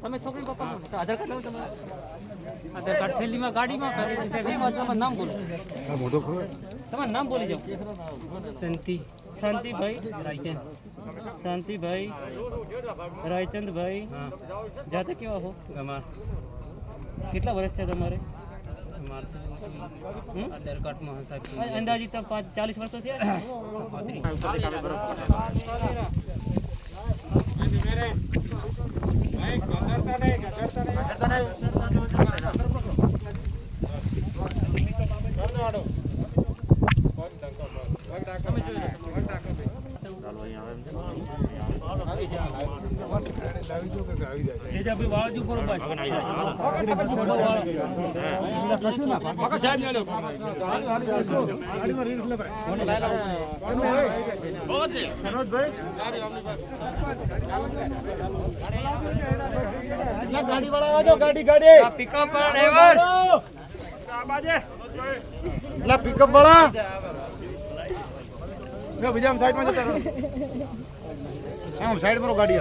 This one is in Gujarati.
તમે છોકરી પપ્પા બોલો તો આધાર કાર્ડ લાવો તમારે આધાર કાર્ડ થેલીમાં ગાડીમાં તમારું નામ બોલો તમારું નામ બોલી જાઓ શાંતિભાઈ રાયચંદ શાંતિભાઈ રાયચંદભાઈ જાતે કેવા હો કેટલા વર્ષ છે તમારે આધાર કાર્ડમાં અંદાજી 40 વર્ષ તો થયા ગાડી વાળા આજો ગાડી ગાડી પિકઅપ ડ્રાઈવર પિકઅપ વાળા બીજા સાઈડમાં જતા રહો સાઈડ પર ગાડી